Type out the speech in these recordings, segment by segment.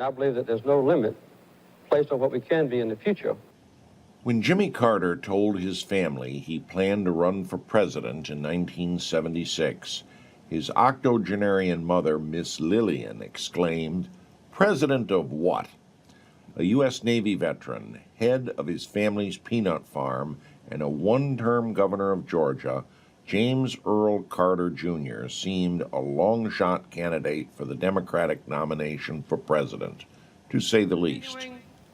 I believe that there's no limit placed on what we can be in the future. When Jimmy Carter told his family he planned to run for president in 1976, his octogenarian mother, Miss Lillian, exclaimed, "President of what?" A U.S. Navy veteran, head of his family's peanut farm, and a one-term governor of Georgia, James Earl Carter Jr. seemed a long-shot candidate for the Democratic nomination for president, to say the least.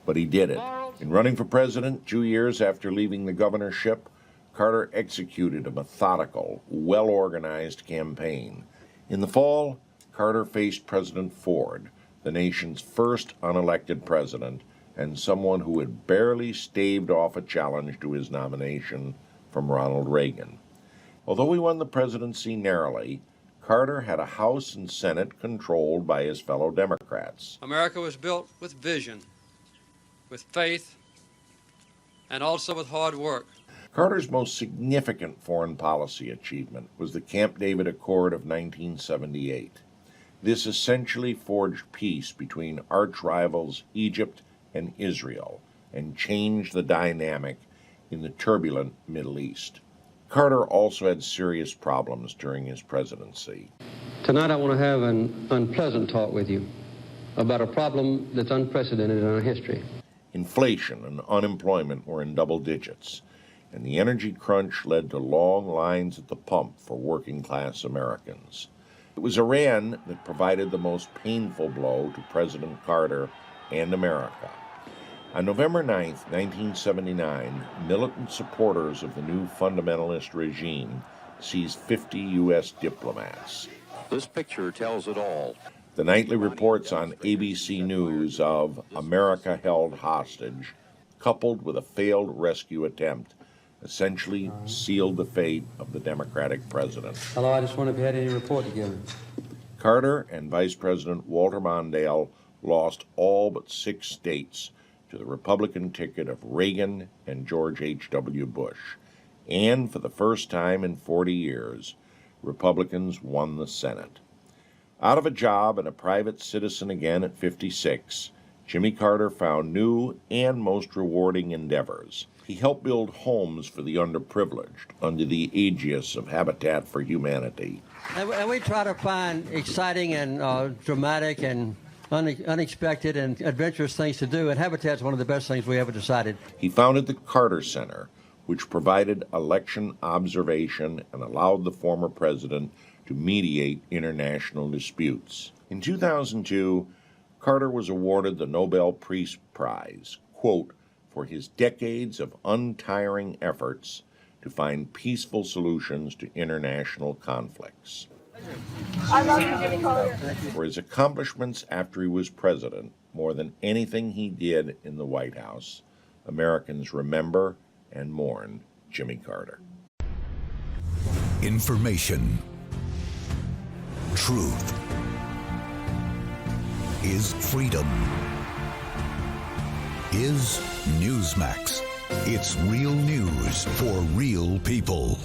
But he did it. In running for president 2 years after leaving the governorship, Carter executed a methodical, well-organized campaign. In the fall, Carter faced President Ford, the nation's first unelected president, and someone who had barely staved off a challenge to his nomination from Ronald Reagan. Although he won the presidency narrowly, Carter had a House and Senate controlled by his fellow Democrats. America was built with vision, with faith, and also with hard work. Carter's most significant foreign policy achievement was the Camp David Accord of 1978. This essentially forged peace between arch-rivals Egypt and Israel and changed the dynamic in the turbulent Middle East. Carter also had serious problems during his presidency. Tonight I want to have an unpleasant talk with you about a problem that's unprecedented in our history. Inflation and unemployment were in double digits, and the energy crunch led to long lines at the pump for working-class Americans. It was Iran that provided the most painful blow to President Carter and America. On November 9, 1979, militant supporters of the new fundamentalist regime seized 50 U.S. diplomats. This picture tells it all. The nightly reports on ABC News of America held hostage, coupled with a failed rescue attempt, essentially sealed the fate of the Democratic president. Hello, I just wonder if you had any report to give. Carter and Vice President Walter Mondale lost all but 6 states to the Republican ticket of Reagan and George H.W. Bush. And for the first time in 40 years, Republicans won the Senate. Out of a job and a private citizen again at 56, Jimmy Carter found new and most rewarding endeavors. He helped build homes for the underprivileged under the aegis of Habitat for Humanity. And we try to find exciting and dramatic and unexpected and adventurous things to do, and Habitat's one of the best things we ever decided. He founded the Carter Center, which provided election observation and allowed the former president to mediate international disputes. In 2002, Carter was awarded the Nobel Peace Prize, quote, for his decades of untiring efforts to find peaceful solutions to international conflicts. I love you, Jimmy Carter. For his accomplishments after he was president, more than anything he did in the White House, Americans remember and mourn Jimmy Carter. Information. Truth is freedom. Is Newsmax. It's real news for real people.